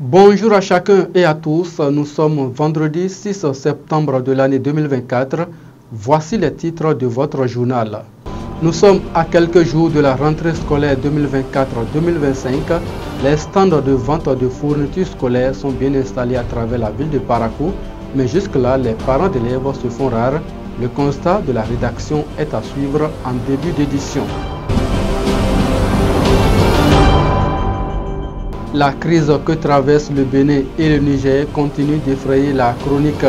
Bonjour à chacun et à tous, nous sommes vendredi 6 septembre de l'année 2024. Voici les titres de votre journal. Nous sommes à quelques jours de la rentrée scolaire 2024-2025. Les stands de vente de fournitures scolaires sont bien installés à travers la ville de Parakou, mais jusque-là, les parents d'élèves se font rares. Le constat de la rédaction est à suivre en début d'édition. La crise que traversent le Bénin et le Niger continue d'effrayer la chronique.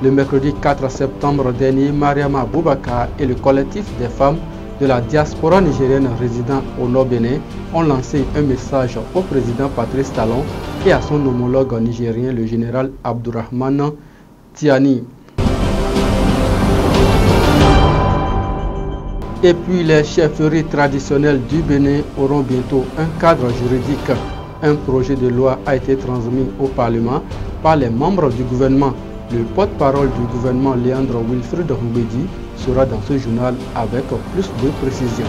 Le mercredi 4 septembre dernier, Mariama Boubacar et le collectif des femmes de la diaspora nigérienne résidant au Nord-Bénin ont lancé un message au président Patrice Talon et à son homologue nigérien, le général Abdourahmane Tiani. Et puis les chefferies traditionnelles du Bénin auront bientôt un cadre juridique. Un projet de loi a été transmis au Parlement par les membres du gouvernement. Le porte-parole du gouvernement, Léandre Wilfrid Mbedi, sera dans ce journal avec plus de précision.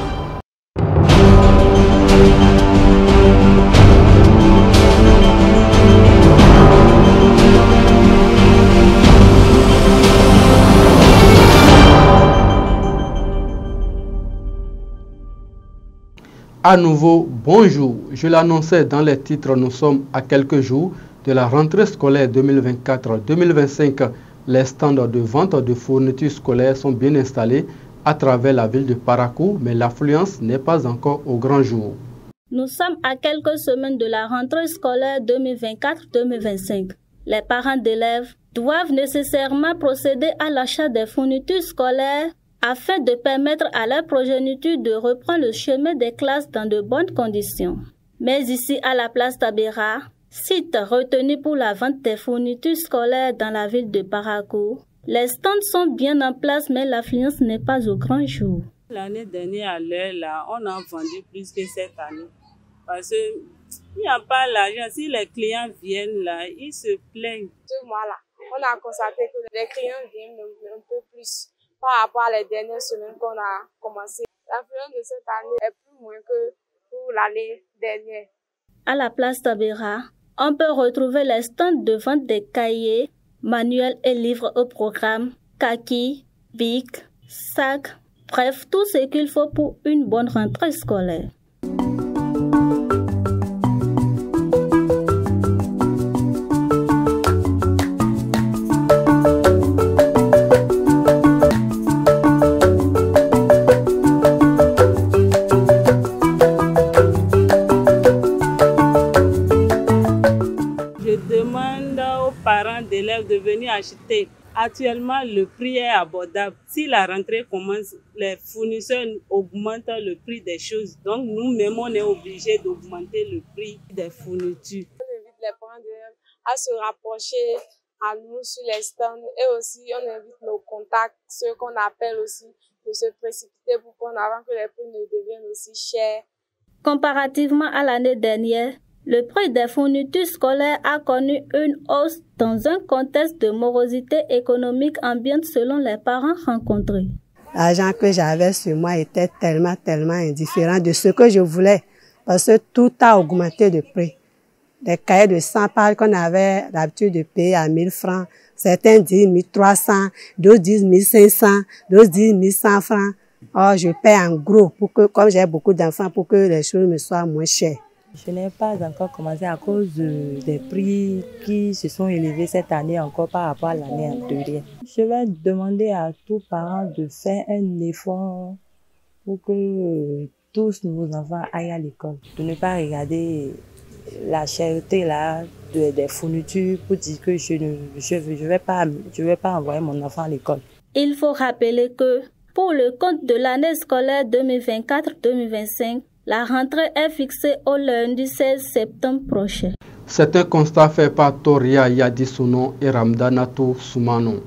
À nouveau, bonjour. Je l'annonçais dans les titres, nous sommes à quelques jours de la rentrée scolaire 2024-2025. Les stands de vente de fournitures scolaires sont bien installés à travers la ville de Parakou, mais l'affluence n'est pas encore au grand jour. Nous sommes à quelques semaines de la rentrée scolaire 2024-2025. Les parents d'élèves doivent nécessairement procéder à l'achat des fournitures scolaires afin de permettre à leur progéniture de reprendre le chemin des classes dans de bonnes conditions. Mais ici, à la place Tabera, site retenu pour la vente des fournitures scolaires dans la ville de Parakou, les stands sont bien en place, mais l'affluence n'est pas au grand jour. L'année dernière, à l'heure là, on a vendu plus que cette année. Parce qu'il n'y a pas l'argent. Si les clients viennent là, ils se plaignent. Ce mois-là, on a constaté que les clients viennent un peu plus par rapport à les dernières semaines qu'on a commencé. L'affluence de cette année est plus moins que pour l'année dernière. À la place Tabera, on peut retrouver les stands de vente des cahiers, manuels et livres au programme, kaki, bic, sacs, bref, tout ce qu'il faut pour une bonne rentrée scolaire. D'élèves de venir acheter. Actuellement, le prix est abordable. Si la rentrée commence, les fournisseurs augmentent le prix des choses. Donc, nous-mêmes, on est obligés d'augmenter le prix des fournitures. On invite les parents d'élèves à se rapprocher à nous sur les stands et aussi on invite nos contacts, ceux qu'on appelle aussi, de se précipiter pour prendre avant que les prix ne deviennent aussi chers. Comparativement à l'année dernière, le prix des fournitures scolaires a connu une hausse dans un contexte de morosité économique ambiante selon les parents rencontrés. L'argent que j'avais sur moi était tellement indifférent de ce que je voulais parce que tout a augmenté de prix. Des cahiers de 100 pages qu'on avait l'habitude de payer à 1000 francs, certains disent 1300, d'autres disent 1500, d'autres disent 1100 francs. Or, je paie en gros pour que, comme j'ai beaucoup d'enfants, pour que les choses me soient moins chères. Je n'ai pas encore commencé à cause des prix qui se sont élevés cette année encore par rapport à l'année antérieure. Je vais demander à tous parents de faire un effort pour que tous nos enfants aillent à l'école. De ne pas regarder la cherté là des fournitures pour dire que je ne vais pas envoyer mon enfant à l'école. Il faut rappeler que pour le compte de l'année scolaire 2024-2025, la rentrée est fixée au lundi 16 septembre prochain. C'est un constat fait par Toria Yadisouno et Ramdanatou Soumano.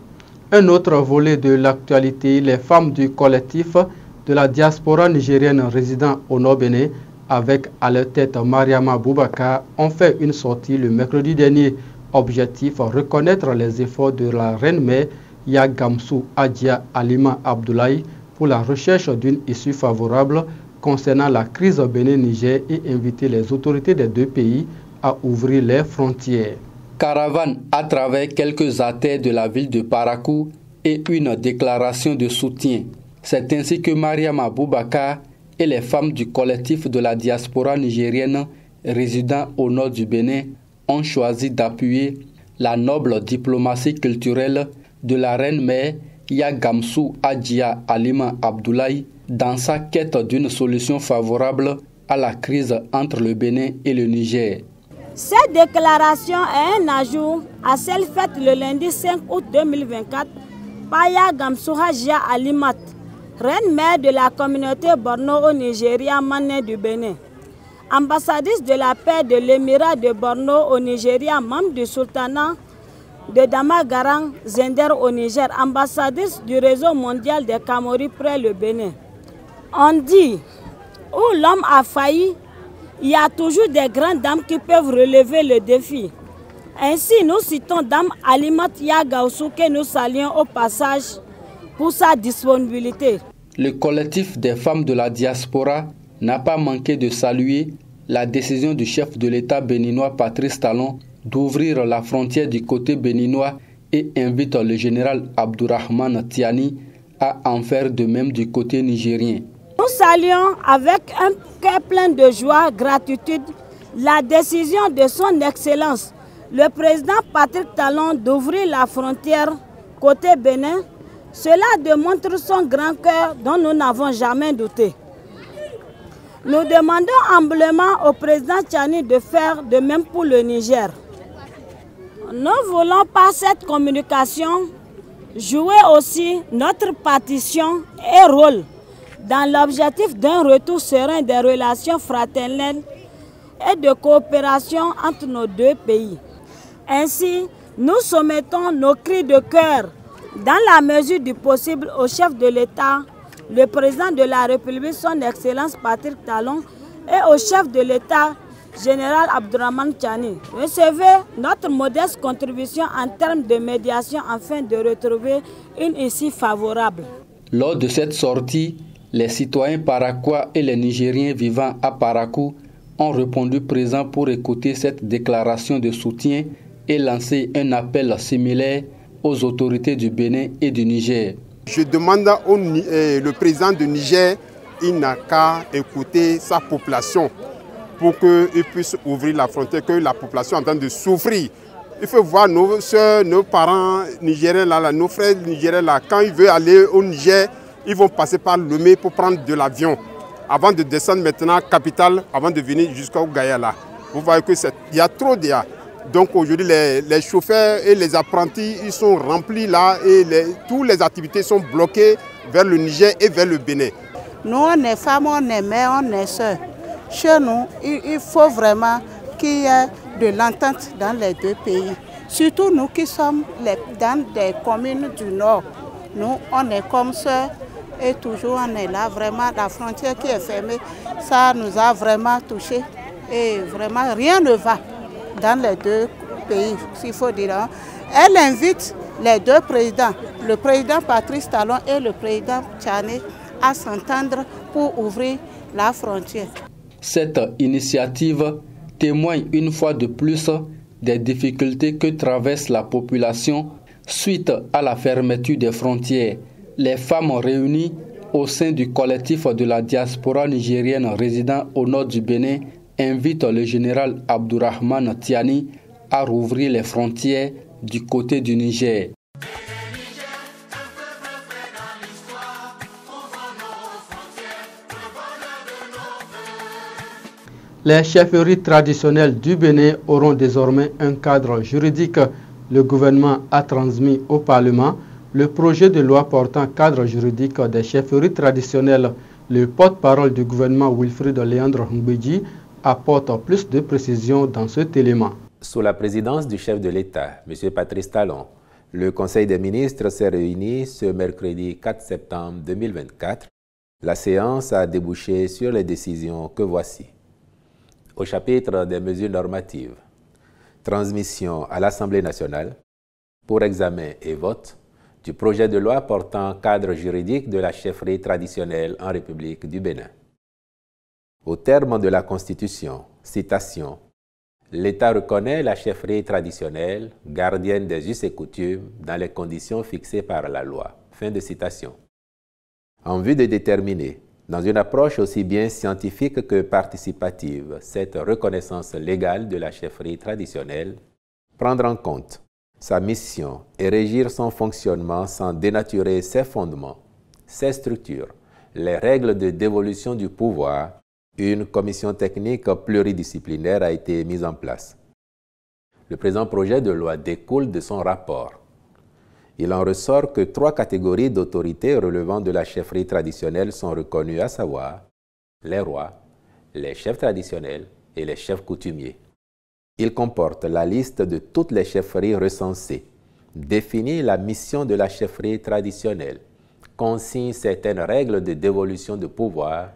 Un autre volet de l'actualité, les femmes du collectif de la diaspora nigérienne résidant au Nord-Bénin, avec à leur tête Mariama Boubacar, ont fait une sortie le mercredi dernier. Objectif, reconnaître les efforts de la reine-mère Yagamsou Adja Alima Abdoulaye pour la recherche d'une issue favorable concernant la crise Bénin-Niger et inviter les autorités des deux pays à ouvrir les frontières. Caravane à travers quelques artères de la ville de Parakou et une déclaration de soutien. C'est ainsi que Mariam Aboubakar et les femmes du collectif de la diaspora nigérienne résidant au nord du Bénin ont choisi d'appuyer la noble diplomatie culturelle de la reine-mère Yagamsou Adjia Alima Abdoulaye dans sa quête d'une solution favorable à la crise entre le Bénin et le Niger. Cette déclaration est un ajout à celle faite le lundi 5 août 2024 par Yagamsou Adjia Alimat, reine-mère de la communauté Borno au Nigeria, Mané du Bénin. Ambassadrice de la paix de l'émirat de Borno au Nigeria, membre du sultanat de Damagarang, Zender au Niger, ambassadrice du réseau mondial des Camori près le Bénin. On dit, où l'homme a failli, il y a toujours des grandes dames qui peuvent relever le défi. Ainsi, nous citons Dame Alimat Yagamsou que nous saluons au passage pour sa disponibilité. Le collectif des femmes de la diaspora n'a pas manqué de saluer la décision du chef de l'État béninois Patrice Talon d'ouvrir la frontière du côté béninois et invite le général Abdourahmane Tiani à en faire de même du côté nigérien. Nous saluons avec un cœur plein de joie, gratitude, la décision de son Excellence, le président Patrice Talon, d'ouvrir la frontière côté Bénin. Cela démontre son grand cœur dont nous n'avons jamais douté. Nous demandons humblement au président Tiani de faire de même pour le Niger. Nous voulons par cette communication jouer aussi notre partition et rôle dans l'objectif d'un retour serein des relations fraternelles et de coopération entre nos deux pays. Ainsi, nous soumettons nos cris de cœur dans la mesure du possible au chef de l'État, le président de la République, son Excellence Patrice Talon, et au chef de l'État, général Abdourahmane Tiani. Recevez notre modeste contribution en termes de médiation afin de retrouver une issue favorable. Lors de cette sortie, les citoyens paraquois et les Nigériens vivant à Parakou ont répondu présents pour écouter cette déclaration de soutien et lancer un appel similaire aux autorités du Bénin et du Niger. Je demande le président du Niger, il n'a qu'à écouter sa population pour qu'il puisse ouvrir la frontière, que la population est en train de souffrir. Il faut voir nos soeurs, nos parents nigériens, là, nos frères nigériens, là, quand ils veulent aller au Niger, ils vont passer par Lomé pour prendre de l'avion, avant de descendre maintenant capitale, avant de venir jusqu'au Gayala. Vous voyez qu'il y a trop d'IA. Donc aujourd'hui, les chauffeurs et les apprentis, ils sont remplis là et toutes les activités sont bloquées vers le Niger et vers le Bénin. Nous, on est femmes, on est mères, on est sœurs. Chez nous, il faut vraiment qu'il y ait de l'entente dans les deux pays. Surtout nous qui sommes dans des communes du Nord. Nous, on est comme sœurs et toujours on est là. Vraiment, la frontière qui est fermée, ça nous a vraiment touchés. Et vraiment, rien ne va dans les deux pays, s'il faut dire. Elle invite les deux présidents, le président Patrice Talon et le président Tiani, à s'entendre pour ouvrir la frontière. Cette initiative témoigne une fois de plus des difficultés que traverse la population suite à la fermeture des frontières. Les femmes réunies au sein du collectif de la diaspora nigérienne résidant au nord du Bénin invitent le général Abdourahmane Tiani à rouvrir les frontières du côté du Niger. Les chefferies traditionnelles du Bénin auront désormais un cadre juridique. Le gouvernement a transmis au Parlement le projet de loi portant cadre juridique des chefferies traditionnelles. Le porte-parole du gouvernement Wilfried Léandre Mbedji apporte plus de précisions dans cet élément. Sous la présidence du chef de l'État, M. Patrice Talon, le Conseil des ministres s'est réuni ce mercredi 4 septembre 2024. La séance a débouché sur les décisions que voici. Au chapitre des mesures normatives, transmission à l'Assemblée nationale pour examen et vote du projet de loi portant cadre juridique de la chefferie traditionnelle en République du Bénin. Au terme de la Constitution, citation, L'État reconnaît la chefferie traditionnelle, gardienne des us et coutumes, dans les conditions fixées par la loi. Fin de citation. En vue de déterminer, dans une approche aussi bien scientifique que participative, cette reconnaissance légale de la chefferie traditionnelle, prendre en compte sa mission et régir son fonctionnement sans dénaturer ses fondements, ses structures, les règles de dévolution du pouvoir, une commission technique pluridisciplinaire a été mise en place. Le présent projet de loi découle de son rapport. Il en ressort que 3 catégories d'autorités relevant de la chefferie traditionnelle sont reconnues, à savoir les rois, les chefs traditionnels et les chefs coutumiers. Il comporte la liste de toutes les chefferies recensées, définit la mission de la chefferie traditionnelle, consigne certaines règles de dévolution de pouvoir,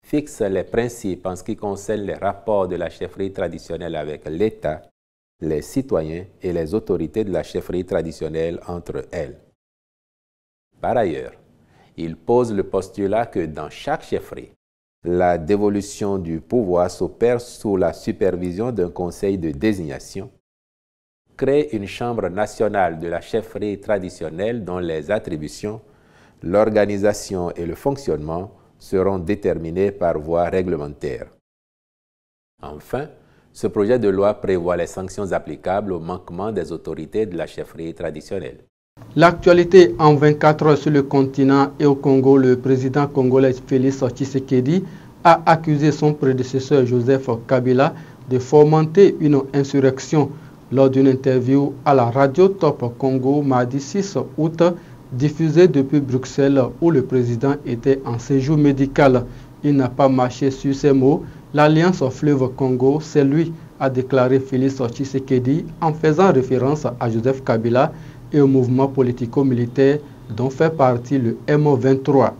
fixe les principes en ce qui concerne les rapports de la chefferie traditionnelle avec l'État, les citoyens et les autorités de la chefferie traditionnelle entre elles. Par ailleurs, il pose le postulat que dans chaque chefferie, la dévolution du pouvoir s'opère sous la supervision d'un conseil de désignation, crée une chambre nationale de la chefferie traditionnelle dont les attributions, l'organisation et le fonctionnement seront déterminés par voie réglementaire. Enfin, ce projet de loi prévoit les sanctions applicables au manquement des autorités de la chefferie traditionnelle. L'actualité en 24 heures sur le continent et au Congo, le président congolais Félix Tshisekedi a accusé son prédécesseur Joseph Kabila de fomenter une insurrection lors d'une interview à la radio Top Congo mardi 6 août, diffusée depuis Bruxelles où le président était en séjour médical. Il n'a pas marché sur ces mots. L'Alliance Fleuve Congo, c'est lui, a déclaré Félix Tshisekedi en faisant référence à Joseph Kabila et au mouvement politico-militaire dont fait partie le M23.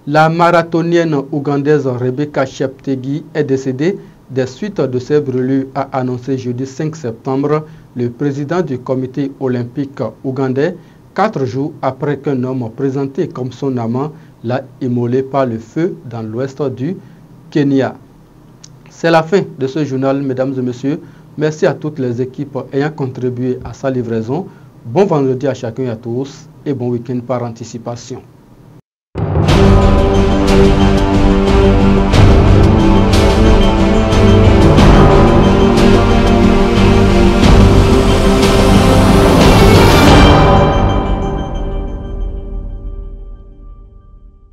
La marathonienne ougandaise Rebecca Cheptegei est décédée des suites de ses brûlures, a annoncé jeudi 5 septembre le président du comité olympique ougandais, 4 jours après qu'un homme présenté comme son amant l'a immolé par le feu dans l'ouest du Kenya. C'est la fin de ce journal, mesdames et messieurs. Merci à toutes les équipes ayant contribué à sa livraison. Bon vendredi à chacun et à tous et bon week-end par anticipation.